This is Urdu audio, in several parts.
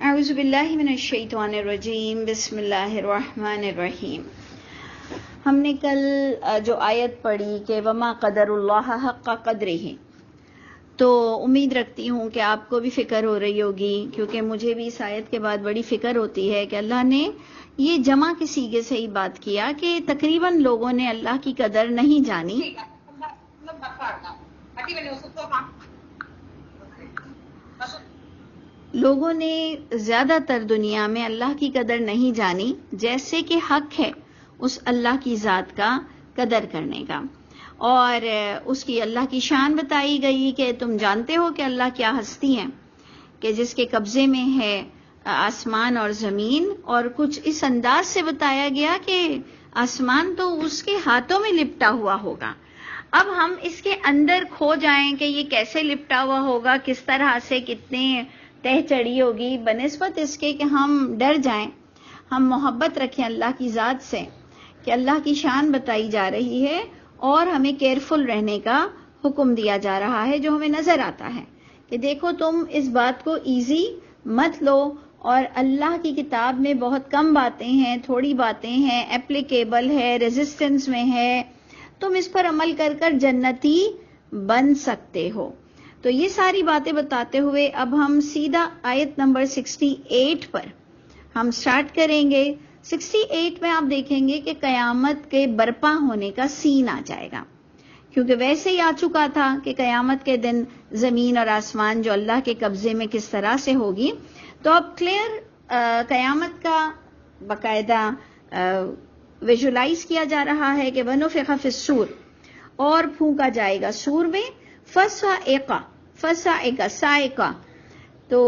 اعوذ باللہ من الشیطان الرجیم، بسم اللہ الرحمن الرحیم۔ ہم نے کل جو آیت پڑھی کہ وما قدر اللہ حق قدرہ، تو امید رکھتی ہوں کہ آپ کو بھی فکر ہو رہی ہوگی، کیونکہ مجھے بھی اس آیت کے بعد بڑی فکر ہوتی ہے کہ اللہ نے یہ جمع کے صیغے سے ہی بات کیا کہ تقریباً لوگوں نے اللہ کی قدر نہیں جانی۔ لوگوں نے زیادہ تر دنیا میں اللہ کی قدر نہیں جانی، جیسے کہ حق ہے اس اللہ کی ذات کا قدر کرنے کا، اور اس کی اللہ کی شان بتائی گئی کہ تم جانتے ہو کہ اللہ کیا ہستی ہے، کہ جس کے قبضے میں ہے آسمان اور زمین، اور کچھ اس انداز سے بتایا گیا کہ آسمان تو اس کے ہاتھوں میں لپٹا ہوا ہوگا۔ اب ہم اس کے اندر کھو جائیں کہ یہ کیسے لپٹا ہوا ہوگا، کس طرح سے، کتنے تہ چڑھی ہوگی، بنسبت اس کے کہ ہم ڈر جائیں، ہم محبت رکھیں اللہ کی ذات سے کہ اللہ کی شان بتائی جا رہی ہے اور ہمیں کیئرفل رہنے کا حکم دیا جا رہا ہے، جو ہمیں نظر آتا ہے کہ دیکھو تم اس بات کو ایزی مت لو، اور اللہ کی کتاب میں بہت کم باتیں ہیں، تھوڑی باتیں ہیں، اپلیکیبل ہے، ریزسٹنس میں ہے، تم اس پر عمل کر کر جنتی بن سکتے ہو۔ تو یہ ساری باتیں بتاتے ہوئے اب ہم سیدھا آیت نمبر 68 پر ہم سٹارٹ کریں گے۔ 68 میں آپ دیکھیں گے کہ قیامت کے برپا ہونے کا سین آ جائے گا، کیونکہ ویسے ہی آ چکا تھا کہ قیامت کے دن زمین اور آسمان جو اللہ کے قبضے میں کس طرح سے ہوگی۔ تو اب کلیئر قیامت کا باقاعدہ ویژولائز کیا جا رہا ہے کہ وَنُفِخَ فِی الصُّورِ، اور پھونکا جائے گا سور میں، فَصَعِقَ صَعِقَ، تو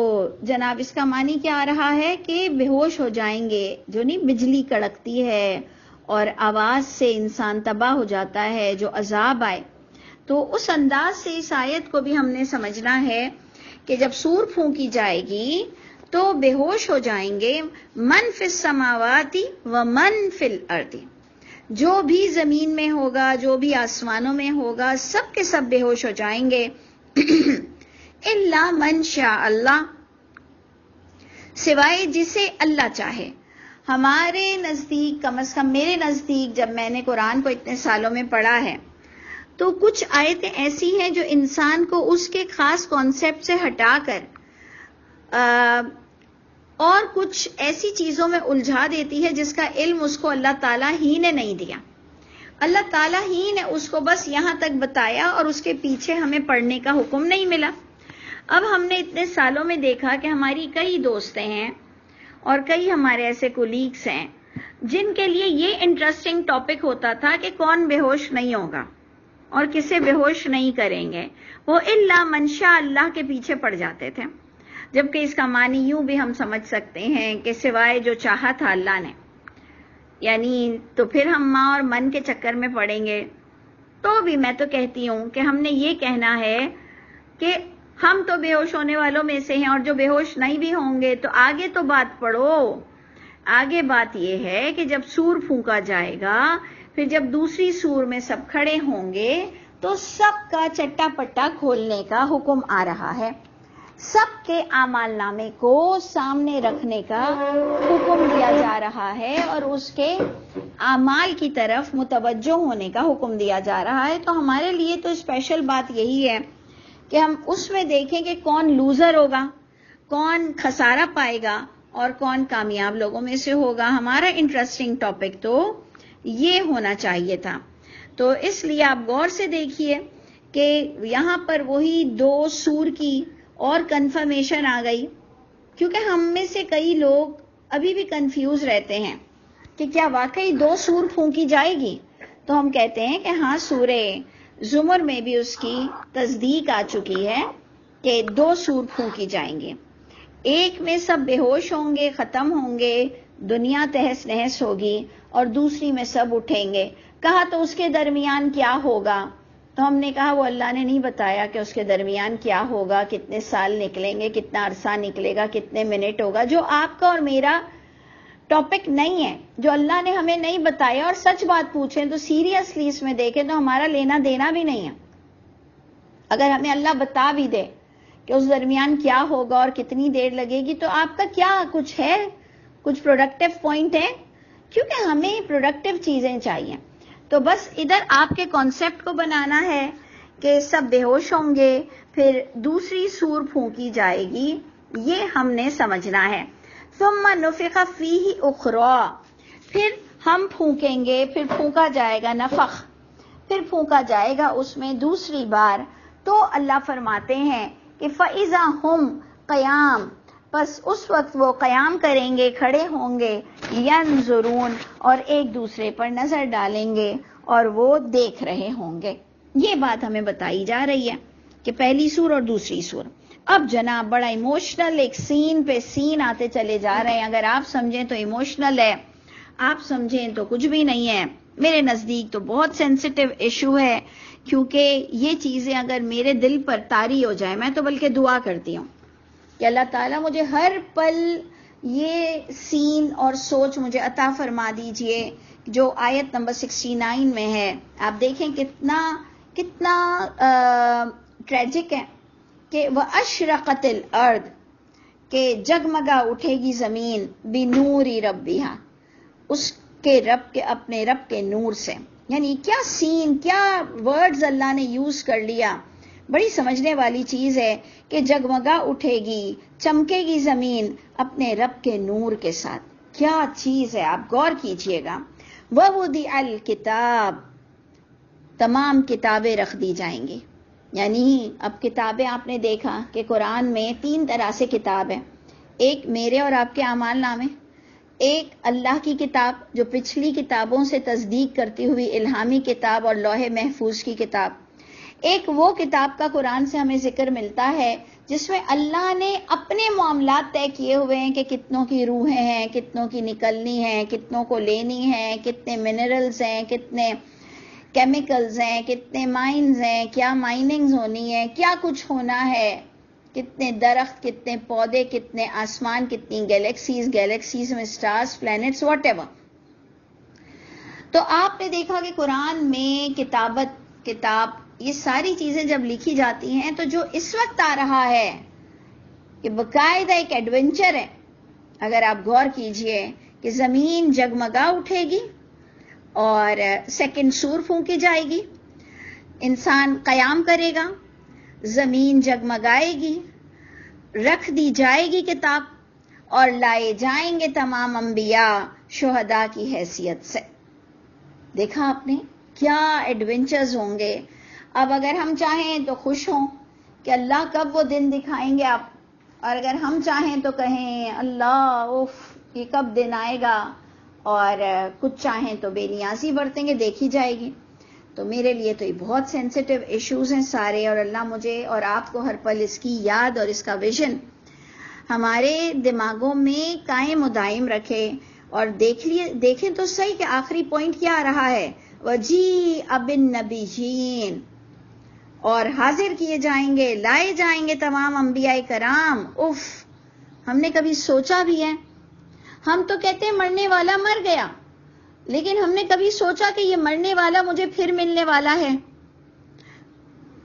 جناب اس کا معنی کیا آ رہا ہے کہ بے ہوش ہو جائیں گے، جو نہیں بجلی کڑکتی ہے اور آواز سے انسان تباہ ہو جاتا ہے، جو عذاب آئے۔ تو اس انداز سے اس آیت کو بھی ہم نے سمجھنا ہے کہ جب سور پھونکی جائے گی تو بے ہوش ہو جائیں گے من فی السماوات و من فی الارض، جو بھی زمین میں ہوگا، جو بھی آسمانوں میں ہوگا، سب کے سب بے ہوش ہو جائیں گے، الا من شاء اللہ، سوائے جسے اللہ چاہے۔ ہمارے نزدیک، کم از کم میرے نزدیک، جب میں نے قرآن کو اتنے سالوں میں پڑھا ہے، تو کچھ آیتیں ایسی ہیں جو انسان کو اس کے خاص کانسیپٹ سے ہٹا کر اور کچھ ایسی چیزوں میں الجھا دیتی ہے جس کا علم اس کو اللہ تعالیٰ ہی نے نہیں دیا۔ اللہ تعالیٰ ہی نے اس کو بس یہاں تک بتایا اور اس کے پیچھے ہمیں پڑھنے کا حکم نہیں ملا۔ اب ہم نے اتنے سالوں میں دیکھا کہ ہماری کئی دوستیں ہیں اور کئی ہمارے ایسے کولیگس ہیں جن کے لیے یہ انٹرسٹنگ ٹاپک ہوتا تھا کہ کون بے ہوش نہیں ہوگا اور کسے بے ہوش نہیں کریں گے، وہ الا من شاء اللہ کے پیچھے پڑ جاتے تھے، جبکہ اس کا معنی یوں بھی ہم سمجھ سکتے ہیں کہ سوائے جو چاہا تھا اللہ نے، یعنی تو پھر ہم ماں اور من کے چکر میں پڑیں گے۔ تو بھی میں تو کہتی ہوں کہ ہم نے یہ کہنا ہے کہ ہم تو بے ہوش ہونے والوں میں سے ہیں، اور جو بے ہوش نہیں بھی ہوں گے تو آگے تو بات پڑھو۔ آگے بات یہ ہے کہ جب سور پھونکا جائے گا، پھر جب دوسری سور میں سب کھڑے ہوں گے تو سب کا چٹا پٹا کھولنے کا حکم آ رہا ہے، سب کے اعمال نامے کو سامنے رکھنے کا حکم دیا جا رہا ہے، اور اس کے اعمال کی طرف متوجہ ہونے کا حکم دیا جا رہا ہے۔ تو ہمارے لیے تو اسپیشل بات یہی ہے کہ ہم اس میں دیکھیں کہ کون لوزر ہوگا، کون خسارہ پائے گا اور کون کامیاب لوگوں میں سے ہوگا۔ ہمارا انٹرسٹنگ ٹاپک تو یہ ہونا چاہیے تھا۔ تو اس لیے آپ غور سے دیکھیے کہ یہاں پر وہی دو سور کی اور کنفرمیشن آ گئی، کیونکہ ہم میں سے کئی لوگ ابھی بھی کنفیوز رہتے ہیں کہ کیا واقعی دو سور پھونکی جائے گی؟ تو ہم کہتے ہیں کہ ہاں، سورہ زمر میں بھی اس کی تصدیق آ چکی ہے کہ دو سور پھونکی جائیں گے، ایک میں سب بے ہوش ہوں گے، ختم ہوں گے، دنیا تہس نہس ہوگی، اور دوسری میں سب اٹھیں گے۔ کہا تو اس کے درمیان کیا ہوگا؟ تو ہم نے کہا وہ اللہ نے نہیں بتایا کہ اس کے درمیان کیا ہوگا، کتنے سال نکلیں گے، کتنا عرصہ نکلے گا، کتنے منٹ ہوگا، جو آپ کا اور میرا ٹاپک نہیں ہے، جو اللہ نے ہمیں نہیں بتایا۔ اور سچ بات پوچھیں تو سیریسلی اس میں دیکھیں تو ہمارا لینا دینا بھی نہیں ہے۔ اگر ہمیں اللہ بتا بھی دے کہ اس درمیان کیا ہوگا اور کتنی دیر لگے گی، تو آپ کا کیا کچھ ہے، کچھ پروڈکٹیو پوائنٹ ہے؟ کیونکہ ہمیں پروڈکٹیو چیزیں چاہیے. تو بس ادھر آپ کے کانسیپٹ کو بنانا ہے کہ سب بے ہوش ہوں گے، پھر دوسری سور پھونکی جائے گی، یہ ہم نے سمجھنا ہے. ثم نفخ فیہ اخری، پھر ہم پھونکیں گے، پھر پھونکا جائے گا، نفخ، پھر پھونکا جائے گا اس میں دوسری بار. تو اللہ فرماتے ہیں کہ فَإِذَا هُمْ قیام، بس اس وقت وہ قیام کریں گے، کھڑے ہوں گے، ینظرون، اور ایک دوسرے پر نظر ڈالیں گے اور وہ دیکھ رہے ہوں گے. یہ بات ہمیں بتائی جا رہی ہے کہ پہلی سور اور دوسری سور. اب جناب بڑا ایموشنل، ایک سین پہ سین آتے چلے جا رہے ہیں. اگر آپ سمجھیں تو ایموشنل ہے، آپ سمجھیں تو کچھ بھی نہیں ہے. میرے نزدیک تو بہت سینسیٹیو ایشو ہے، کیونکہ یہ چیزیں اگر میرے دل پر طاری ہو جائے، میں تو بلکہ دعا کرتی ہوں کہ اللہ تعالیٰ مجھے ہر پل یہ سین اور سوچ مجھے عطا فرما دیجئے جو آیت نمبر 69 میں ہے. آپ دیکھیں کتنا ٹریجک ہے کہ وَأَشْرَقَتِ الْأَرْضُ، کہ جگمگا اٹھے گی زمین، بِنُورِ رَبِّهَا، اس کے رب کے، اپنے رب کے نور سے. یعنی کیا سین، کیا ورڈز اللہ نے یوز کر لیا. بڑی سمجھنے والی چیز ہے کہ جگمگا اٹھے گی، چمکے گی زمین اپنے رب کے نور کے ساتھ. کیا چیز ہے، آپ غور کیجئے گا. وَوُضِعَ الْكِتَابُ، تمام کتابیں رکھ دی جائیں گی. یعنی اب کتابیں آپ نے دیکھا کہ قرآن میں 3 طرح سے کتاب ہے. ایک میرے اور آپ کے اعمال نامے، ایک اللہ کی کتاب جو پچھلی کتابوں سے تصدیق کرتی ہوئی الہامی کتاب اور لوح محفوظ کی کتاب، ایک وہ کتاب کا قرآن سے ہمیں ذکر ملتا ہے جس میں اللہ نے اپنے معاملات طے کیے ہوئے ہیں کہ کتنوں کی روحیں ہیں، کتنوں کی نکلنی ہیں، کتنوں کو لینی ہیں، کتنے منرلز ہیں، کتنے کیمیکلز ہیں، کتنے مائنز ہیں، کیا مائننگز ہونی ہے، کیا کچھ ہونا ہے، کتنے درخت، کتنے پودے، کتنے آسمان، کتنی گیلیکسیز میں سٹارز، پلینٹس، واٹ ایور. تو آپ نے دیکھا کہ قرآن میں کتاب یہ ساری چیزیں جب لکھی جاتی ہیں تو جو اس وقت آ رہا ہے کہ باقاعدہ ایک ایڈونچر ہے. اگر آپ غور کیجئے کہ زمین جگمگا اٹھے گی اور سیکنڈ سور پھونکی جائے گی، انسان قیام کرے گا، زمین جگمگائے گی، رکھ دی جائے گی کتاب، اور لائے جائیں گے تمام انبیاء شہداء کی حیثیت سے. دیکھا آپ نے کیا ایڈونچرز ہوں گے. اب اگر ہم چاہیں تو خوش ہوں کہ اللہ کب وہ دن دکھائیں گے آپ، اور اگر ہم چاہیں تو کہیں اللہ یہ کب دن آئے گا، اور کچھ چاہیں تو بے نیازی برتیں گے، دیکھی جائے گی. تو میرے لیے تو یہ بہت سینسیٹیو ایشوز ہیں سارے، اور اللہ مجھے اور آپ کو ہر پل اس کی یاد اور اس کا ویژن ہمارے دماغوں میں قائم و دائم رکھے. اور دیکھیں تو صحیح کہ آخری پوائنٹ کیا آ رہا ہے، وَجِیءَ بِالنَّبِیِّینَ، اور حاضر کیے جائیں گے، لائے جائیں گے تمام انبیاء کرام. ہم نے کبھی سوچا بھی ہے؟ ہم تو کہتے ہیں مرنے والا مر گیا، لیکن ہم نے کبھی سوچا کہ یہ مرنے والا مجھے پھر ملنے والا ہے؟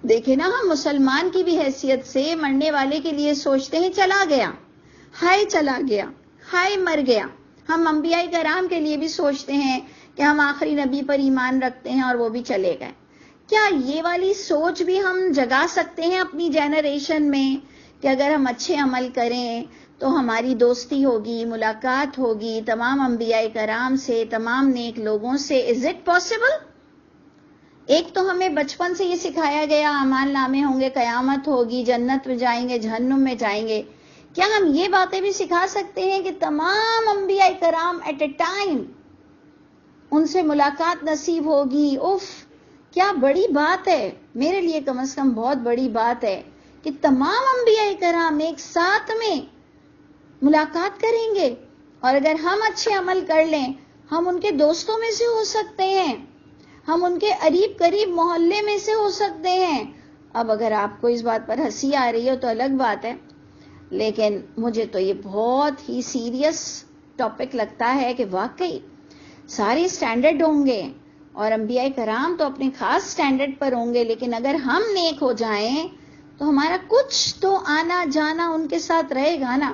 دیکھیں نا، ہم مسلمان کی بھی حیثیت سے مرنے والے کے لیے سوچتے ہیں چلا گیا، ہائے مر گیا. ہم انبیاء کرام کے لیے بھی سوچتے ہیں کہ ہم آخری نبی پر ایمان رکھتے ہیں اور وہ بھی چلے گئے. کیا یہ والی سوچ بھی ہم جگا سکتے ہیں اپنی جنریشن میں کہ اگر ہم اچھے عمل کریں تو ہماری دوستی ہوگی، ملاقات ہوگی تمام انبیاء کرام سے، تمام نیک لوگوں سے؟ Is it possible? ایک تو ہمیں بچپن سے یہ سکھایا گیا اعمال نامے ہوں گے، قیامت ہوگی، جنت میں جائیں گے، جہنم میں جائیں گے. کیا ہم یہ باتیں بھی سکھا سکتے ہیں کہ تمام انبیاء کرام ایٹ اے ٹائم ان سے ملاقات نصیب ہوگی؟ کیا بڑی بات ہے، میرے لیے کم از کم بہت بڑی بات ہے کہ تمام انبیاء کرام ایک ساتھ میں ملاقات کریں گے. اور اگر ہم اچھے عمل کر لیں، ہم ان کے دوستوں میں سے ہو سکتے ہیں، ہم ان کے قریب محلے میں سے ہو سکتے ہیں. اب اگر آپ کو اس بات پر ہنسی آ رہی ہو تو الگ بات ہے، لیکن مجھے تو یہ بہت ہی سیریس ٹاپک لگتا ہے کہ واقعی سارے سٹینڈرڈ ہوں گے اور انبیاء کرام تو اپنے خاص سٹینڈرڈ پر ہوں گے، لیکن اگر ہم نیک ہو جائیں تو ہمارا کچھ تو آنا جانا ان کے ساتھ رہے گا نا،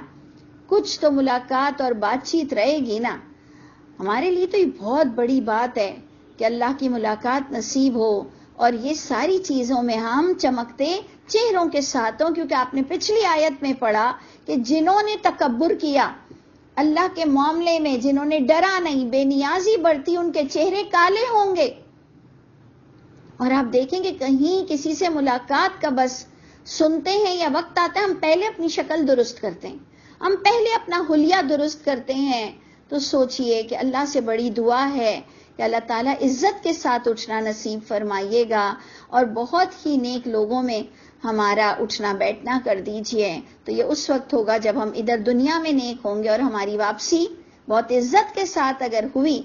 کچھ تو ملاقات اور بات چیت رہے گی نا. ہمارے لیے تو یہ بہت بڑی بات ہے کہ اللہ کی ملاقات نصیب ہو، اور یہ ساری چیزوں میں ہم چمکتے چہروں کے ساتھ ہوں. کیونکہ آپ نے پچھلی آیت میں پڑھا کہ جنہوں نے تکبر کیا اللہ کے معاملے میں، جنہوں نے ڈرا نہیں، بے نیازی برتی، ان کے چہرے کالے ہوں گے. اور آپ دیکھیں گے کہیں کسی سے ملاقات کا بس سنتے ہیں یا وقت آتا ہے، ہم پہلے اپنی شکل درست کرتے ہیں، ہم پہلے اپنا حلیہ درست کرتے ہیں. تو سوچئے کہ اللہ سے بڑی دعا ہے کہ اللہ تعالیٰ عزت کے ساتھ اٹھنا نصیب فرمائیے گا، اور بہت ہی نیک لوگوں میں ہمارا اٹھنا بیٹھنا کر دیجئے. تو یہ اس وقت ہوگا جب ہم ادھر دنیا میں نیک ہوں گے، اور ہماری واپسی بہت عزت کے ساتھ اگر ہوئی،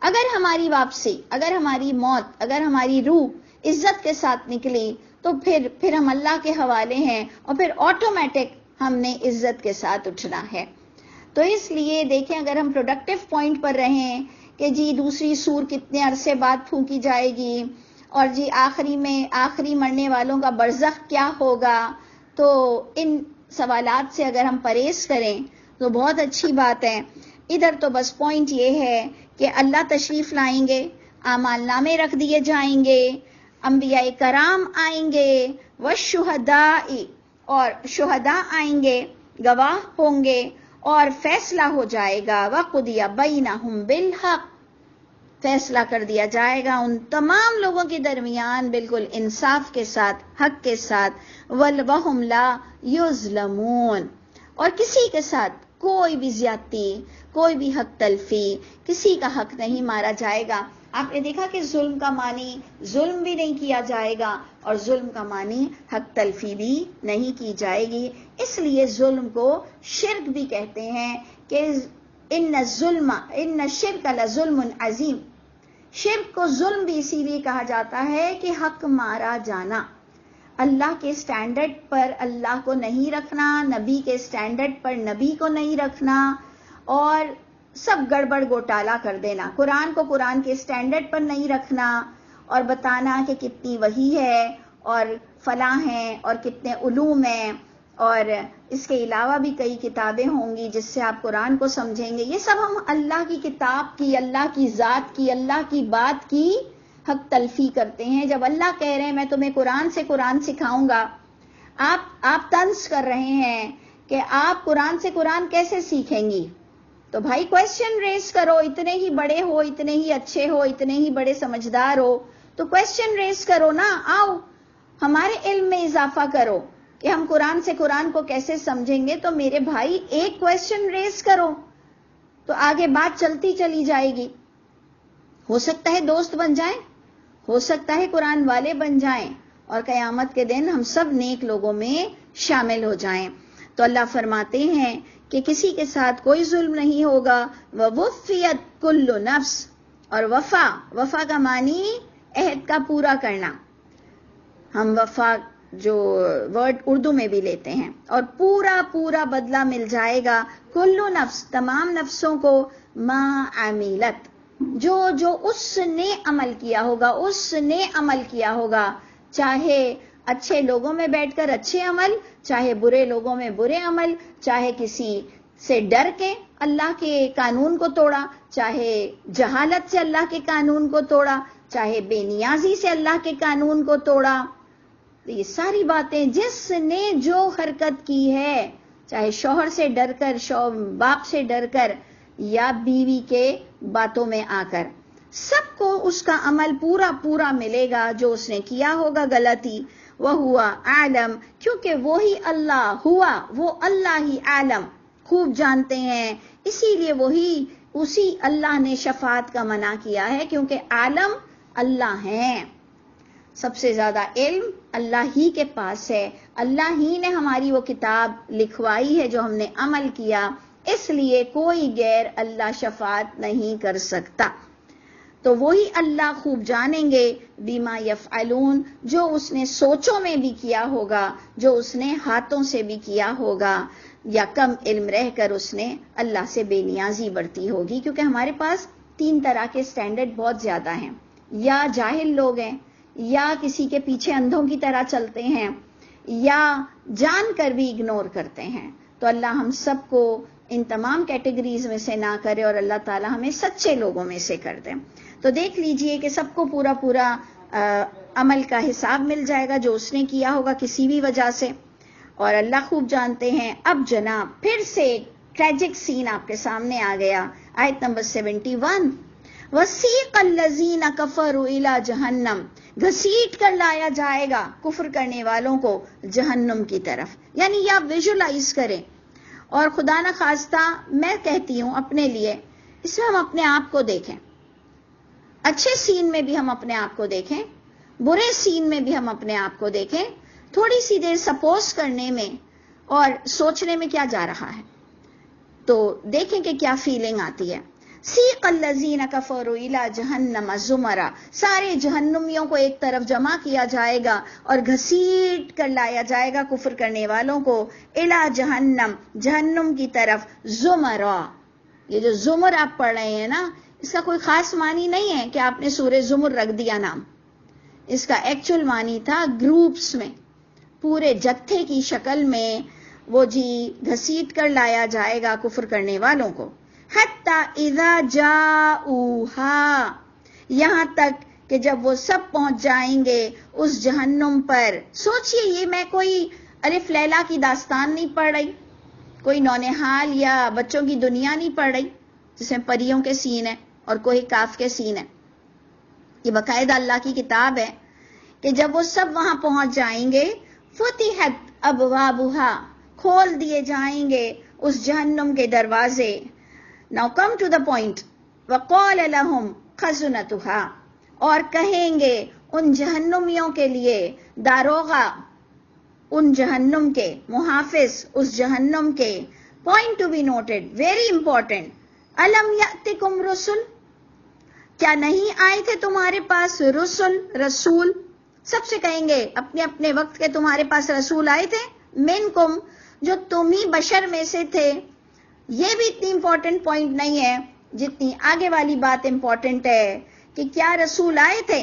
اگر ہماری واپسی، اگر ہماری موت، اگر ہماری روح عزت کے ساتھ نکلی، تو پھر ہم اللہ کے حوالے ہیں، اور پھر آٹومیٹک ہم نے عزت کے ساتھ اٹھنا ہے. تو اس لیے دیکھیں، اگر ہم پروڈکٹیو پوائنٹ پر رہیں کہ جی دوسری سور کتنے عرصے بعد پھونکی جائے گی، اور جی آخری مرنے والوں کا برزخ کیا ہوگا، تو ان سوالات سے اگر ہم پرہیز کریں تو بہت اچھی بات ہے. ادھر تو بس پوائنٹ یہ ہے کہ اللہ تشریف لائیں گے، اعمال نامے رکھ دیے جائیں گے، انبیاء کرام آئیں گے، والشہداء، اور شہداء آئیں گے، گواہ ہوں گے، اور فیصلہ ہو جائے گا. وَقُضِیَ بَیْنَهُم بِالْحَقِّ، فیصلہ کر دیا جائے گا ان تمام لوگوں کے درمیان بالکل انصاف کے ساتھ، حق کے ساتھ. وَهُمْ لَا يُظْلَمُونَ، اور کسی کے ساتھ کوئی بھی زیادتی، کوئی بھی حق تلفی، کسی کا حق نہیں مارا جائے گا. آپ نے دیکھا کہ ظلم کا معنی ظلم بھی نہیں کیا جائے گا، اور ظلم کا معنی حق تلفی بھی نہیں کی جائے گی. اس لیے ظلم کو شرک بھی کہتے ہیں کہ ان الشرک لظلم عظیم. شرک کو ظلم بھی اسی لیے کہا جاتا ہے کہ حق مارا جانا، اللہ کے سٹینڈرڈ پر اللہ کو نہیں رکھنا، نبی کے سٹینڈرڈ پر نبی کو نہیں رکھنا، اور سب گڑبڑ گوٹالا کر دینا. قرآن کو قرآن کے سٹینڈرڈ پر نہیں رکھنا، اور بتانا کہ کتنی وحی ہے اور فلاں ہیں اور کتنے علوم ہیں، اور اس کے علاوہ بھی کئی کتابیں ہوں گی جس سے آپ قرآن کو سمجھیں گے. یہ سب ہم اللہ کی کتاب کی، اللہ کی ذات کی، اللہ کی بات کی حق تلفی کرتے ہیں. جب اللہ کہہ رہے ہیں میں تمہیں قرآن سے قرآن سکھاؤں گا، آپ طنز کر رہے ہیں کہ آپ قرآن سے قرآن کیسے سیکھیں گی. تو بھائی کویسچن ریز کرو، اتنے ہی بڑے ہو، اتنے ہی اچھے ہو، اتنے ہی بڑے سمجھدار ہو، تو کویسچن ریز کرو نا. آؤ ہمارے علم میں اضافہ کرو کہ ہم قرآن سے قرآن کو کیسے سمجھیں گے. تو میرے بھائی ایک کویسچن ریز کرو تو آگے بات چلتی چلی جائے گی. ہو سکتا ہے دوست بن جائیں، ہو سکتا ہے قرآن والے بن جائیں، اور قیامت کے دن ہم سب نیک لوگوں میں شامل ہو جائیں. تو اللہ فرماتے ہیں کہ کسی کے ساتھ کوئی ظلم نہیں ہوگا. وَوُفِّيَتْ كُلُّ نَفْسٍ، اور وفا کا معنی عہد کا پورا کرنا. ہم وفا جو ورڈ اردو میں بھی لیتے ہیں، اور پورا بدلہ مل جائے گا. کلو نفس، تمام نفسوں کو، ما عملت، جو اس نے عمل کیا ہوگا، چاہے اچھے لوگوں میں بیٹھ کر اچھے عمل، چاہے برے لوگوں میں برے عمل، چاہے کسی سے ڈر کے اللہ کے قانون کو توڑا، چاہے جہالت سے اللہ کے قانون کو توڑا، چاہے بے نیازی سے اللہ کے قانون کو توڑا. تو یہ ساری باتیں جس نے جو حرکت کی ہے، چاہے شوہر سے ڈر کر، باپ سے ڈر کر، یا بیوی کے باتوں میں آ کر، سب کو اس کا عمل پورا ملے گا جو اس نے کیا ہوگا غلطی. وَهُوَ عَالَمٌ، کیونکہ وہی اللہ وہ اللہ ہی عالم، خوب جانتے ہیں، اسی لیے اسی اللہ نے شفاعت کا منع کیا ہے، کیونکہ عالم اللہ ہیں. سب سے زیادہ علم اللہ ہی کے پاس ہے، اللہ ہی نے ہماری وہ کتاب لکھوائی ہے جو ہم نے عمل کیا، اس لیے کوئی غیر اللہ شفاعت نہیں کر سکتا. تو وہی اللہ خوب جانیں گے بما یفعلون، جو اس نے سوچوں میں بھی کیا ہوگا، جو اس نے ہاتھوں سے بھی کیا ہوگا، یا کم علم رہ کر اس نے اللہ سے بے نیازی برتی ہوگی. کیونکہ ہمارے پاس 3 طرح کے سٹینڈرڈ بہت زیادہ ہیں، یا جاہل لوگ ہیں، یا کسی کے پیچھے اندھوں کی طرح چلتے ہیں، یا جان کر بھی اگنور کرتے ہیں. تو اللہ ہم سب کو ان تمام کیٹیگریز میں سے نہ کرے اور اللہ تعالیٰ ہمیں سچے لوگوں میں سے کر دے. تو دیکھ لیجئے کہ سب کو پورا پورا عمل کا حساب مل جائے گا جو اس نے کیا ہوگا کسی بھی وجہ سے، اور اللہ خوب جانتے ہیں. اب جناب پھر سے ٹریجک سین آپ کے سامنے آ گیا. آیت نمبر 71، وَسِيقَ الَّذِينَ كَفَرُوا إِلَى جَهَنَّمَ، گھسیٹ کر لایا جائے گا کفر کرنے والوں کو جہنم کی طرف. یعنی یہ آپ ویژولائز کریں، اور خدا نہ خواستہ میں کہتی ہوں اپنے لیے اس میں ہم اپنے آپ کو دیکھیں. اچھے سین میں بھی ہم اپنے آپ کو دیکھیں، برے سین میں بھی ہم اپنے آپ کو دیکھیں. تھوڑی سی دیر سپوز کرنے میں اور سوچنے میں کیا جا رہا ہے، تو دیکھیں کہ کیا فیلنگ آتی ہے. سیق الذین کفروا الی جہنم زمرا، سارے جہنمیوں کو ایک طرف جمع کیا جائے گا اور گھسیٹ کر لایا جائے گا کفر کرنے والوں کو الی جہنم، جہنم کی طرف. زمرا، یہ جو زمر آپ پڑھ رہے ہیں نا، اس کا کوئی خاص معنی نہیں ہے کہ آپ نے سورہ زمر رکھ دیا نام. اس کا ایکچول معنی تھا گروپس میں، پورے جتھے کی شکل میں وہ جی گھسیٹ کر لایا جائے گا کفر کرنے والوں کو. حتی اذا جاؤہا، یہاں تک کہ جب وہ سب پہنچ جائیں گے اس جہنم پر. سوچئے یہ میں کوئی الف لیلا کی داستان نہیں پڑھ رہی، کوئی نونہال یا بچوں کی دنیا نہیں پڑھ رہی جس میں پریوں کے سین ہیں اور کوئی کاف کے سین ہیں. یہ باقاعدہ اللہ کی کتاب ہے کہ جب وہ سب وہاں پہنچ جائیں گے، فتحت ابوابہا، کھول دیے جائیں گے اس جہنم کے دروازے. Now come to the point. وَقَالَ لَهُمْ خَزُنَتُهَا، اور کہیں گے ان جہنمیوں کے لیے داروغہ، ان جہنم کے محافظ، اس جہنم کے. Point to be noted, very important. أَلَمْ يَأْتِكُمْ رُسُلٌ، کیا نہیں آئے تھے تمہارے پاس رسول. سب سے کہیں گے اپنے اپنے وقت کے تمہارے پاس رسول آئے تھے. منکم، جو تم ہی بشر میں سے تھے. یہ بھی اتنی امپورٹنٹ پوائنٹ نہیں ہے جتنی آگے والی بات امپورٹنٹ ہے کہ کیا رسول آئے تھے.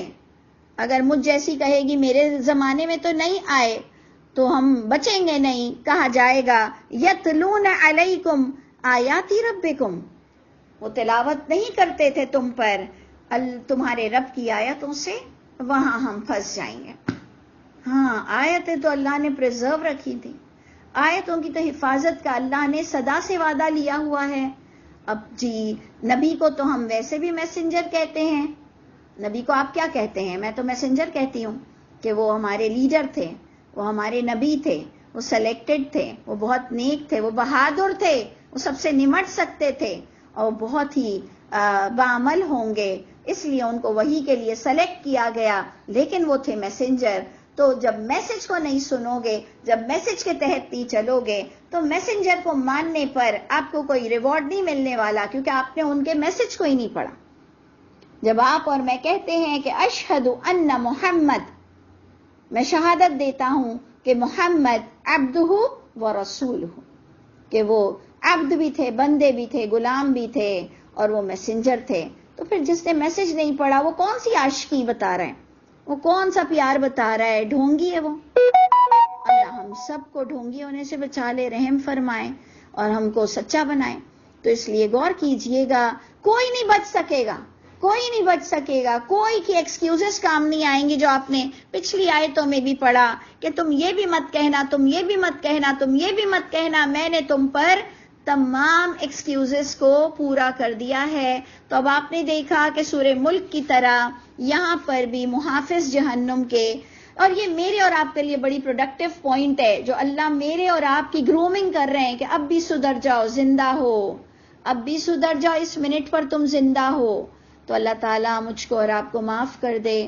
اگر مجھ جیسی کہے گی میرے زمانے میں تو نہیں آئے تو ہم بچیں گے نہیں. کہا جائے گا یتلون علیکم آیات ربکم، وہ تلاوت نہیں کرتے تھے تم پر تمہارے رب کی آیتوں سے. وہاں ہم پھنس جائیں گے. ہاں آیتیں تو اللہ نے پریزرو رکھی تھی، آیتوں کی تو حفاظت کا اللہ نے صدا سے وعدہ لیا ہوا ہے. اب جی نبی کو تو ہم ویسے بھی میسنجر کہتے ہیں. نبی کو آپ کیا کہتے ہیں؟ میں تو میسنجر کہتی ہوں کہ وہ ہمارے لیڈر تھے، وہ ہمارے نبی تھے، وہ سلیکٹڈ تھے، وہ بہت نیک تھے، وہ بہادر تھے، وہ سب سے نمٹ سکتے تھے اور بہت ہی بعمل ہوں گے، اس لیے ان کو وحی کے لیے سلیکٹ کیا گیا. لیکن وہ تھے میسنجر. تو جب میسج کو نہیں سنو گے، جب میسج کے تحت نہیں چلو گے، تو میسنجر کو ماننے پر آپ کو کوئی ریوارڈ نہیں ملنے والا، کیونکہ آپ نے ان کے میسج کو ہی نہیں پڑھا. جب آپ اور میں کہتے ہیں کہ اشہد ان محمد، میں شہادت دیتا ہوں کہ محمد عبدہ و رسولہ، کہ وہ عبد بھی تھے، بندے بھی تھے، غلام بھی تھے، اور وہ میسنجر تھے. تو پھر جس نے میسج نہیں پڑھا وہ کون سی عاشقی بتا رہے ہیں، وہ کون سا پیار بتا رہا ہے؟ ڈھونگی ہے وہ. اللہ ہم سب کو ڈھونگی ہونے سے بچا لے، رحم فرمائے اور ہم کو سچا بنائے. تو اس لیے غور کیجئے گا، کوئی نہیں بچ سکے گا، کوئی نہیں بچ سکے گا. کوئی کی ایکسکیوزز کام نہیں آئیں گی جو آپ نے پچھلی آیتوں میں بھی پڑھا کہ تم یہ بھی مت کہنا، تم یہ بھی مت کہنا، تم یہ بھی مت کہنا. میں نے تم پر تمام ایکسکیوزز کو پورا کر دیا ہے. تو اب آپ نے دیکھا کہ سورہ ملک کی طرح یہاں پر بھی محافظ جہنم کے، اور یہ میرے اور آپ کے لیے بڑی پروڈکٹیو پوائنٹ ہے جو اللہ میرے اور آپ کی گرومنگ کر رہے ہیں کہ اب بھی سدھر جاؤ، زندہ ہو، اب بھی سدھر جاؤ، اس منٹ پر تم زندہ ہو. تو اللہ تعالیٰ مجھ کو اور آپ کو معاف کر دے.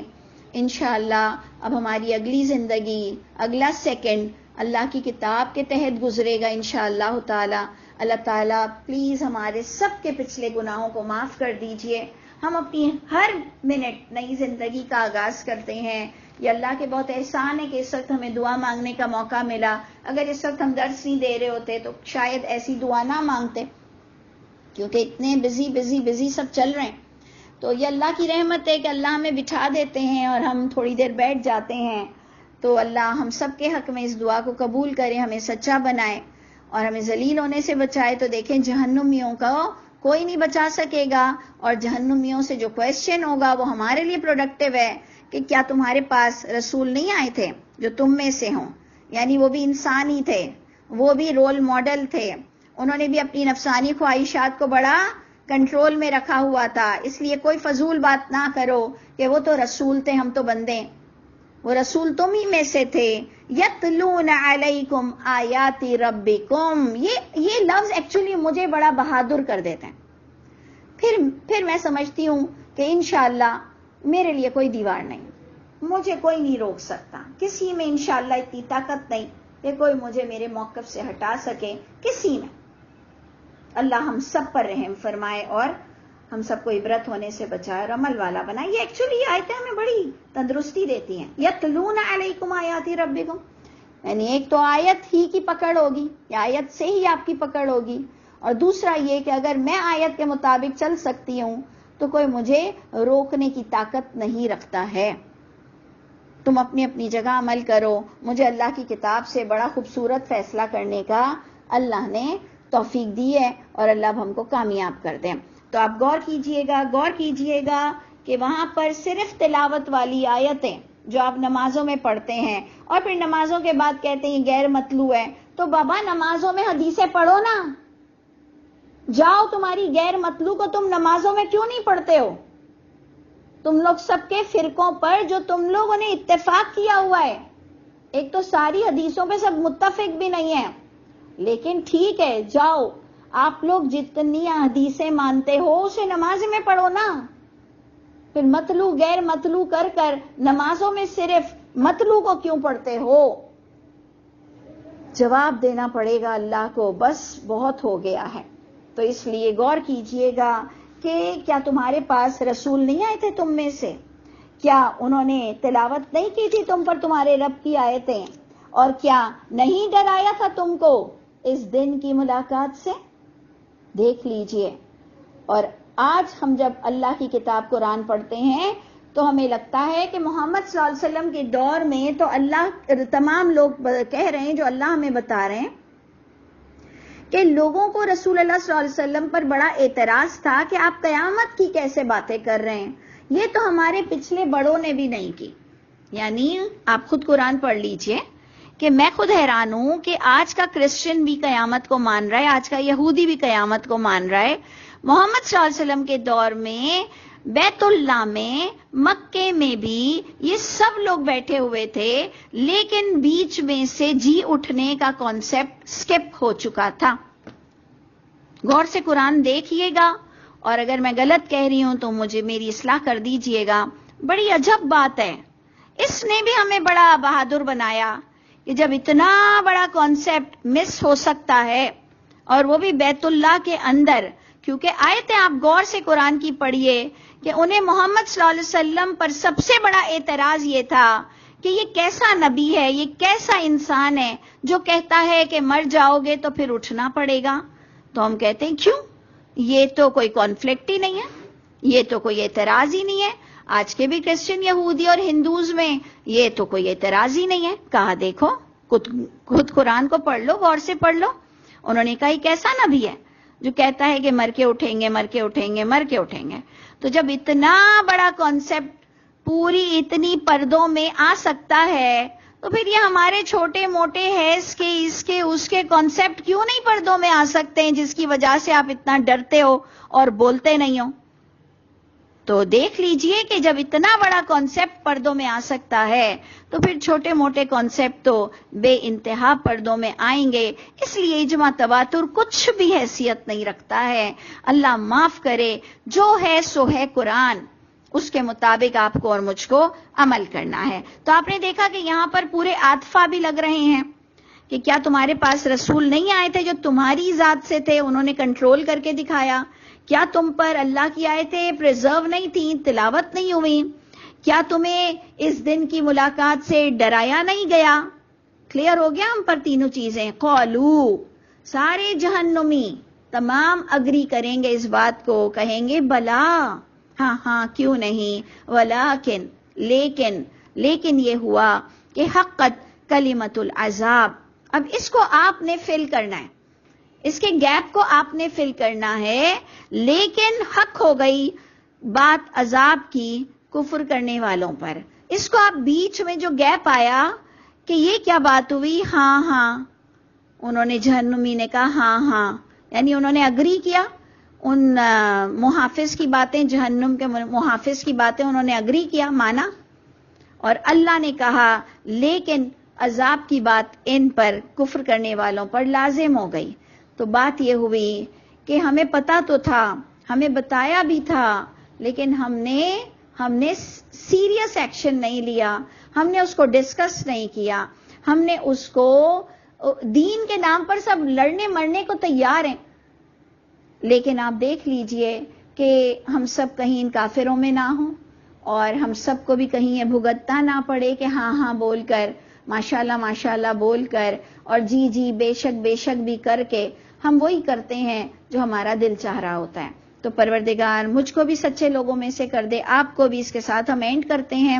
انشاءاللہ اب ہماری اگلی زندگی، اگلا سیکنڈ اللہ کی کتاب کے تحت گزرے گا انشاءاللہ تعالیٰ. اللہ تعالیٰ پلیز ہمارے سب کے پچھلے گناہوں کو معاف کر دیجئے. ہم اپنی ہر منٹ نئی زندگی کا آغاز کرتے ہیں. یہ اللہ کے بہت احسان ہے کہ اس وقت ہمیں دعا مانگنے کا موقع ملا. اگر اس وقت ہم درس نہیں دے رہے ہوتے تو شاید ایسی دعا نہ مانگتے، کیونکہ اتنے بزی سب چل رہے ہیں. تو یہ اللہ کی رحمت ہے کہ اللہ ہمیں بٹھا دیتے ہیں اور ہم تھوڑی دیر بیٹھ جاتے ہیں. تو اللہ ہم سب کے حق میں اس دعا کو قبول کرے، ہمیں سچا بنائے اور ہمیں ذلیل ہونے سے بچائے. تو دیکھیں جہنمیوں کو کوئی نہیں بچا سکے گا، اور جہنمیوں سے جو کویسچن ہوگا وہ ہمارے لیے پروڈکٹیو ہے کہ کیا تمہارے پاس رسول نہیں آئے تھے جو تم میں سے ہوں؟ یعنی وہ بھی انسان ہی تھے، وہ بھی رول ماڈل تھے، انہوں نے بھی اپنی نفسانی خواہشات کو بڑا کنٹرول میں رکھا ہوا تھا. اس لیے کوئی فضول بات نہ کرو کہ وہ تو رسول تھے، ہم تو بندے. وہ رسول تم ہی میں سے تھے. یتلون علیکم آیات ربکم، یہ لفظ ایکچولی مجھے بڑا بہادر کر دیتے ہیں. پھر میں سمجھتی ہوں کہ انشاءاللہ میرے لیے کوئی دیوار نہیں، مجھے کوئی نہیں روک سکتا، کسی میں انشاءاللہ اتنی طاقت نہیں کہ کوئی مجھے میرے موقف سے ہٹا سکے، کسی میں. اللہ ہم سب پر رحم فرمائے اور ہم سب کو عبرت ہونے سے بچائے اور عمل والا بنائے. یہ ایکچولی آیتیں ہمیں بڑی تندرستی دیتی ہیں. یتلون علیکم آیات ربکم، یعنی ایک تو آیت ہی کی پکڑ ہوگی، یا آیت سے ہی آپ کی پکڑ ہوگی، اور دوسرا یہ کہ اگر میں آیت کے مطابق چل سکتی ہوں تو کوئی مجھے روکنے کی طاقت نہیں رکھتا ہے. تم اپنی اپنی جگہ عمل کرو. مجھے اللہ کی کتاب سے بڑا خوبصورت فیصلہ کرنے کا اللہ نے توفیق دی ہے، اور اللہ اب ہم کو کامیاب کر دیں. تو آپ غور کیجئے گا کہ وہاں پر صرف تلاوت والی آیتیں جو آپ نمازوں میں پڑھتے ہیں، اور پھر نمازوں کے بعد کہتے ہیں غیر مطلوع ہے. تو بابا نمازوں میں حدیثیں پڑھو نا، جاؤ تمہاری غیر مطلوع کو تم نمازوں میں کیوں نہیں پڑھتے ہو؟ تم لوگ سب کے فرقوں پر جو تم لوگوں نے اتفاق کیا ہوا ہے، ایک تو ساری حدیثوں پہ سب متفق بھی نہیں ہیں، لیکن ٹھیک ہے جاؤ آپ لوگ جتنی حدیثیں مانتے ہو اسے نماز میں پڑھو نا. پھر مطلوع غیر مطلوع کر کر نمازوں میں صرف مطلوع کو کیوں پڑھتے ہو؟ جواب دینا پڑے گا اللہ کو، بس بہت ہو گیا ہے. تو اس لیے غور کیجئے گا کہ کیا تمہارے پاس رسول نہیں آئے تھے تم میں سے؟ کیا انہوں نے تلاوت نہیں کی تھی تم پر تمہارے رب کی آیتیں؟ اور کیا نہیں ڈرایا تھا تم کو اس دن کی ملاقات سے؟ دیکھ لیجئے. اور آج ہم جب اللہ کی کتاب قرآن پڑھتے ہیں تو ہمیں لگتا ہے کہ محمد صلی اللہ علیہ وسلم کے دور میں تو اللہ تمام لوگ کہہ رہے ہیں، جو اللہ ہمیں بتا رہے ہیں کہ لوگوں کو رسول اللہ صلی اللہ علیہ وسلم پر بڑا اعتراض تھا کہ آپ قیامت کی کیسے باتیں کر رہے ہیں، یہ تو ہمارے پچھلے بڑوں نے بھی نہیں کی. یعنی آپ خود قرآن پڑھ لیجئے کہ میں خود حیران ہوں کہ آج کا کرسچن بھی قیامت کو مان رہا ہے، آج کا یہودی بھی قیامت کو مان رہا ہے. محمد صلی اللہ علیہ وسلم کے دور میں بیت اللہ میں، مکے میں بھی یہ سب لوگ بیٹھے ہوئے تھے، لیکن بیچ میں سے جی اٹھنے کا کانسیپٹ سکپ ہو چکا تھا. غور سے قرآن دیکھیے گا، اور اگر میں غلط کہہ رہی ہوں تو مجھے میری اصلاح کر دیجئے گا. بڑی عجب بات ہے، اس نے بھی ہمیں بڑا بہادر بنایا کہ جب اتنا بڑا کانسیپٹ مس ہو سکتا ہے، اور وہ بھی بیت اللہ کے اندر. کیونکہ آیتیں آپ غور سے قرآن کی پڑھیے کہ انہیں محمد صلی اللہ علیہ وسلم پر سب سے بڑا اعتراض یہ تھا کہ یہ کیسا نبی ہے، یہ کیسا انسان ہے جو کہتا ہے کہ مر جاؤ گے تو پھر اٹھنا پڑے گا. تو ہم کہتے ہیں کیوں؟ یہ تو کوئی کانفلکٹ ہی نہیں ہے، یہ تو کوئی اعتراض ہی نہیں ہے. آج کے بھی کرسچن، یہودی اور ہندوز میں یہ تو کوئی اعتراض ہی نہیں ہے. کہا دیکھو خود قرآن کو پڑھ لو، غور سے پڑھ لو. انہوں نے کہا یہ کیسا نبی ہے جو کہتا ہے کہ مر کے اٹھیں گے، مر کے اٹھیں گے، مر کے اٹھیں گے. تو جب اتنا بڑا کانسیپٹ پوری اتنی پردوں میں آ سکتا ہے تو پھر یہ ہمارے چھوٹے موٹے ہے اس کے کانسیپٹ کیوں نہیں پردوں میں آ سکتے ہیں، جس کی وجہ سے آپ اتنا ڈرتے ہو اور بولتے نہیں ہو؟ تو دیکھ لیجئے کہ جب اتنا بڑا کانسیپٹ پردوں میں آ سکتا ہے تو پھر چھوٹے موٹے کانسیپٹ تو بے انتہا پردوں میں آئیں گے. اس لیے اجماع تواتر کچھ بھی حیثیت نہیں رکھتا ہے. اللہ معاف کرے، جو ہے سو ہے قرآن، اس کے مطابق آپ کو اور مجھ کو عمل کرنا ہے. تو آپ نے دیکھا کہ یہاں پر پورے عاطفہ بھی لگ رہے ہیں کہ کیا تمہارے پاس رسول نہیں آئے تھے جو تمہاری ذات سے تھے، انہوں نے کنٹرول کر کے دکھایا؟ کیا تم پر اللہ کی آیتیں پریزرو نہیں تھیں، تلاوت نہیں ہوئی؟ کیا تمہیں اس دن کی ملاقات سے ڈرایا نہیں گیا؟ کلیئر ہو گیا ہم پر تینوں چیزیں. قالو، سارے جہنمی تمام اگری کریں گے اس بات کو، کہیں گے بلا، ہاں ہاں کیوں نہیں، ولیکن لیکن یہ ہوا کہ حقت کلمۃ العذاب. اب اس کو آپ نے فل کرنا ہے، اس کے گیپ کو آپ نے فل کرنا ہے، لیکن حق ہو گئی بات عذاب کی کفر کرنے والوں پر. اس کو آپ بیچ میں جو گیپ آیا کہ یہ کیا بات ہوئی، ہاں ہاں، انہوں نے جہنمی نے کہا ہاں ہاں، یعنی انہوں نے اگری کیا ان محافظ کی باتیں، جہنم کے محافظ کی باتیں انہوں نے اگری کیا، مانا، اور اللہ نے کہا لیکن عذاب کی بات ان پر، کفر کرنے والوں پر لازم ہو گئی. تو بات یہ ہوئی کہ ہمیں پتا تو تھا، ہمیں بتایا بھی تھا، لیکن ہم نے سیریس ایکشن نہیں لیا، ہم نے اس کو ڈسکس نہیں کیا، ہم نے اس کو، دین کے نام پر سب لڑنے مرنے کو تیار ہیں، لیکن آپ دیکھ لیجئے کہ ہم سب کہیں ان کافروں میں نہ ہوں، اور ہم سب کو بھی کہیں یہ بھگتنا نہ پڑے کہ ہاں ہاں بول کر، ماشاءاللہ بول کر، اور جی جی بے شک بھی کر کے ہم وہی کرتے ہیں جو ہمارا دل چاہ رہا ہوتا ہے. تو پروردگار مجھ کو بھی سچے لوگوں میں سے کر دے، آپ کو بھی. اس کے ساتھ ہم اینڈ کرتے ہیں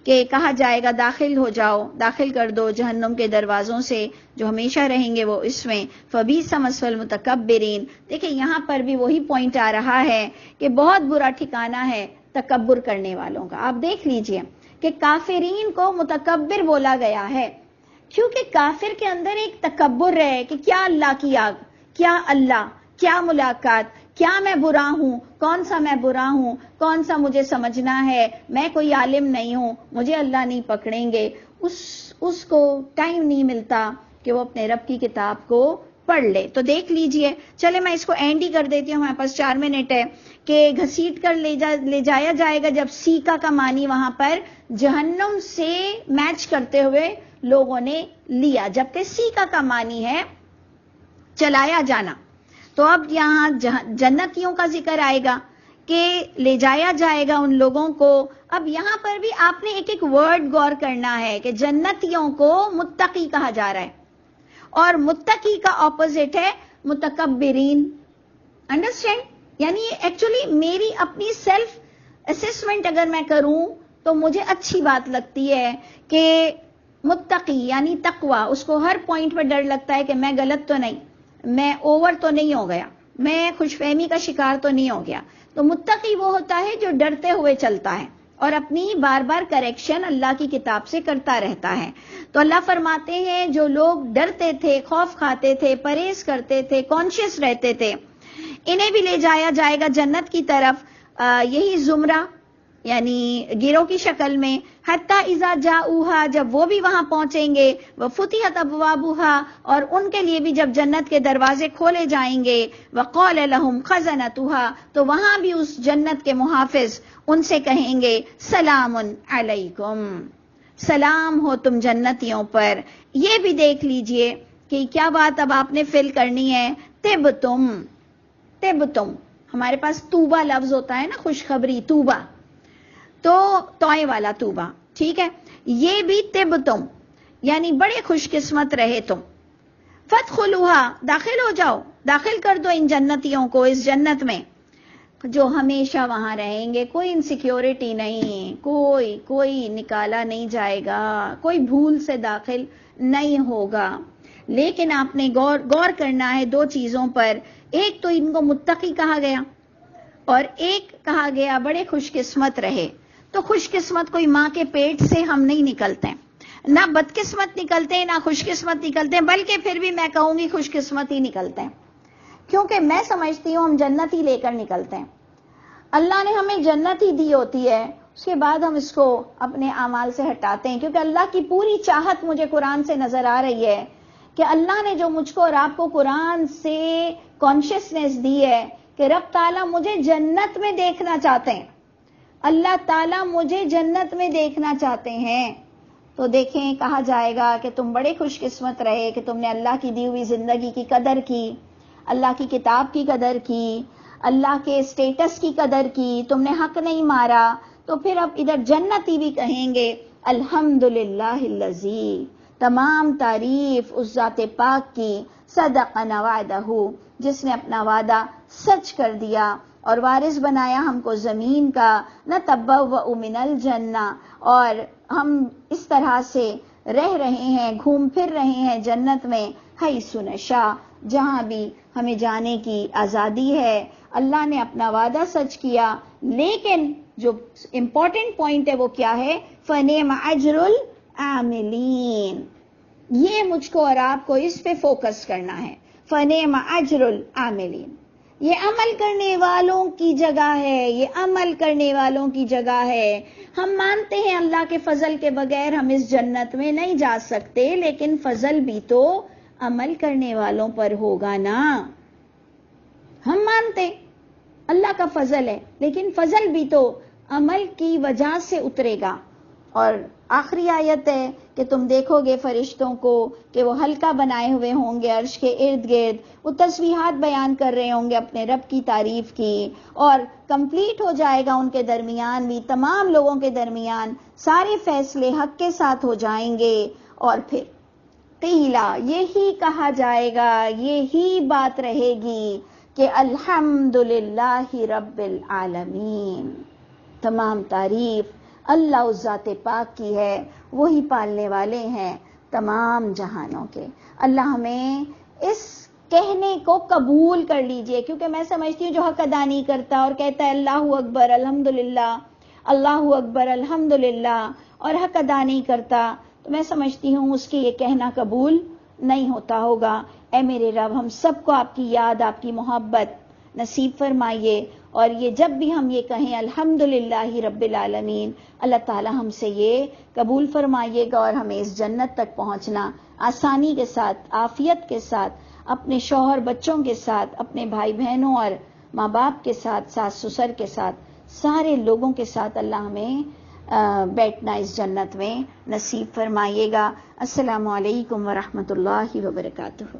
کہ کہا جائے گا داخل ہو جاؤ، داخل کر دو جہنم کے دروازوں سے جو ہمیشہ رہیں گے وہ اس میں، فبئس مثوى المتکبرین. دیکھیں یہاں پر بھی وہی پوائنٹ آ رہا ہے کہ بہت برا ٹھکانہ ہے تکبر کرنے والوں کا. آپ دیکھ لیجئے کہ کافرین کو متکبر بولا گیا ہے کیونکہ کافر کے اندر ایک تکبر ہے کہ کیا اللہ کی آگ، کیا اللہ، کیا ملاقات، کیا میں برا ہوں، کون سا میں برا ہوں، کون سا مجھے سمجھنا ہے، میں کوئی عالم نہیں ہوں، مجھے اللہ نہیں پکڑیں گے. اس کو ٹائم نہیں ملتا کہ وہ اپنے رب کی کتاب کو پڑھ لے. تو دیکھ لیجئے، چلے میں اس کو اینڈ ہی کر دیتی ہوں، ہمارے پاس 4 منٹ ہے، کہ گھسیٹ کر لے جایا جائے گا. جب سیکا کا معنی وہاں پر جہنم سے میچ کرتے ہوئے لوگوں نے لیا، جبکہ سیکا کا معنی ہے چلایا جانا. تو اب یہاں جنتیوں کا ذکر آئے گا کہ لے جایا جائے گا ان لوگوں کو. اب یہاں پر بھی آپ نے ایک ورڈ غور کرنا ہے کہ جنتیوں کو متقی کہا جا رہا ہے، اور متقی کا اپوزٹ ہے متکبرین. انڈرسٹینڈ؟ یعنی ایکچولی میری اپنی سیلف اسیسمنٹ اگر میں کروں تو مجھے اچھی بات لگتی ہے کہ متقی یعنی تقوی، اس کو ہر پوائنٹ پر ڈر لگتا ہے کہ میں غلط تو نہیں، میں اوور تو نہیں ہو گیا، میں خوش فہمی کا شکار تو نہیں ہو گیا. تو متقی وہ ہوتا ہے جو ڈرتے ہوئے چلتا ہے اور اپنی بار بار کریکشن اللہ کی کتاب سے کرتا رہتا ہے. تو اللہ فرماتے ہیں جو لوگ ڈرتے تھے، خوف کھاتے تھے، پرہیز کرتے تھے، کانشیس رہتے تھے، انہیں بھی لے جایا جائے گا جنت کی طرف. یہی زمرہ یعنی گروہ کی شکل میں، حتیٰ اذا جاؤہا، جب وہ بھی وہاں پہنچیں گے، وفتحت ابوابہا، اور ان کے لیے بھی جب جنت کے دروازے کھولے جائیں گے، وقال لہم خزنتہا، تو وہاں بھی اس جنت کے محافظ ان سے کہیں گے سلام علیکم، سلام ہو تم جنتیوں پر. یہ بھی دیکھ لیجئے کہ کیا بات اب آپ نے فل کرنی ہے، طبتم. ہمارے پاس توبہ لفظ ہوتا ہے نا، خوشخبری، توبہ، تو توئے والا توبہ، ٹھیک ہے. یہ بھی طبتم یعنی بڑے خوش قسمت رہے تم. فادخلوہا، داخل ہو جاؤ، داخل کر دو ان جنتیوں کو اس جنت میں جو ہمیشہ وہاں رہیں گے. کوئی انسیکیورٹی نہیں، کوئی نکالا نہیں جائے گا، کوئی بھول سے داخل نہیں ہوگا. لیکن آپ نے غور کرنا ہے 2 چیزوں پر. ایک تو ان کو متقی کہا گیا، اور ایک کہا گیا بڑے خوش قسمت رہے. تو خوش قسمت کوئی ماں کے پیٹ سے ہم نہیں نکلتے، نہ بدقسمت نکلتے ہیں، نہ خوش قسمت نکلتے ہیں، بلکہ پھر بھی میں کہوں گی خوش قسمت ہی نکلتے ہیں، کیونکہ میں سمجھتی ہوں ہم جنت ہی لے کر نکلتے ہیں. اللہ نے ہمیں جنت ہی دی ہوتی ہے، اس کے بعد ہم اس کو اپنے اعمال سے ہٹاتے ہیں. کیونکہ اللہ کی پوری چاہت مجھے قرآن سے نظر آ رہی ہے کہ اللہ نے جو مجھ کو اور آپ کو قرآن سے کانشیسنیس دی ہے کہ رب تعالیٰ مجھے جنت میں دیکھنا چاہتے ہیں، اللہ تعالیٰ مجھے جنت میں دیکھنا چاہتے ہیں. تو دیکھیں کہا جائے گا کہ تم بڑے خوش قسمت رہے کہ تم نے اللہ کی دی ہوئی زندگی کی قدر کی، اللہ کی کتاب کی قدر کی، اللہ کے اسٹیٹس کی قدر کی، تم نے حق نہیں مارا. تو پھر اب ادھر جنتی بھی کہیں گے الحمدللہ الذی، تمام تعریف اس ذات پاک کی، صدقنا وعدہ، جس نے اپنا وعدہ سچ کر دیا اور وارث بنایا ہم کو زمین کا، نتبوأ من الجنہ، اور ہم اس طرح سے رہ رہے ہیں، گھوم پھر رہے ہیں جنت میں، حیث نشا، جہاں بھی ہمیں جانے کی آزادی ہے۔ اللہ نے اپنا وعدہ سچ کیا، لیکن جو امپورٹنٹ پوائنٹ ہے وہ کیا ہے؟ فَنِعْمَ أَجْرُ الْعَامِلِينَ۔ یہ مجھ کو اور آپ کو اس پہ فوکس کرنا ہے۔ فَنِعْمَ أَجْرُ الْعَامِلِينَ، یہ عمل کرنے والوں کی جگہ ہے، یہ عمل کرنے والوں کی جگہ ہے۔ ہم مانتے ہیں اللہ کے فضل کے بغیر ہم اس جنت میں نہیں جا سکتے، لیکن فضل بھی تو عمل کرنے والوں پر ہوگا نا۔ ہم مانتے اللہ کا فضل ہے، لیکن فضل بھی تو عمل کی وجہ سے اترے گا۔ اور آخری آیت ہے کہ تم دیکھو گے فرشتوں کو کہ وہ حلقہ بنائے ہوئے ہوں گے عرش کے ارد گرد، وہ تسبیحات بیان کر رہے ہوں گے اپنے رب کی تعریف کی، اور کمپلیٹ ہو جائے گا ان کے درمیان بھی، تمام لوگوں کے درمیان سارے فیصلے حق کے ساتھ ہو جائیں گے، اور پھر قیلا، یہی کہا جائے گا، یہی بات رہے گی کہ الحمدللہ رب العالمین، تمام تعریف اللہ اس ذات پاک کی ہے، وہی پالنے والے ہیں تمام جہانوں کے۔ اللہ ہمیں اس کہنے کو قبول کر لیجئے، کیونکہ میں سمجھتی ہوں جو حق ادا نہیں کرتا اور کہتا ہے اللہ اکبر الحمدللہ، اللہ اکبر الحمدللہ، اور حق ادا نہیں کرتا، تو میں سمجھتی ہوں اس کے یہ کہنا قبول نہیں ہوتا ہوگا۔ اے میرے رب، ہم سب کو آپ کی یاد، آپ کی محبت نصیب فرمائیے، اور یہ جب بھی ہم یہ کہیں الحمدللہ رب العالمین، اللہ تعالی ہم سے یہ قبول فرمائیے گا، اور ہمیں اس جنت تک پہنچنا آسانی کے ساتھ، عافیت کے ساتھ، اپنے شوہر بچوں کے ساتھ، اپنے بھائی بہنوں اور ماں باپ کے ساتھ، ساس سسر کے ساتھ، سارے لوگوں کے ساتھ اللہ ہمیں بیٹھنا اس جنت میں نصیب فرمائیے گا۔ السلام علیکم ورحمۃ اللہ وبرکاتہ۔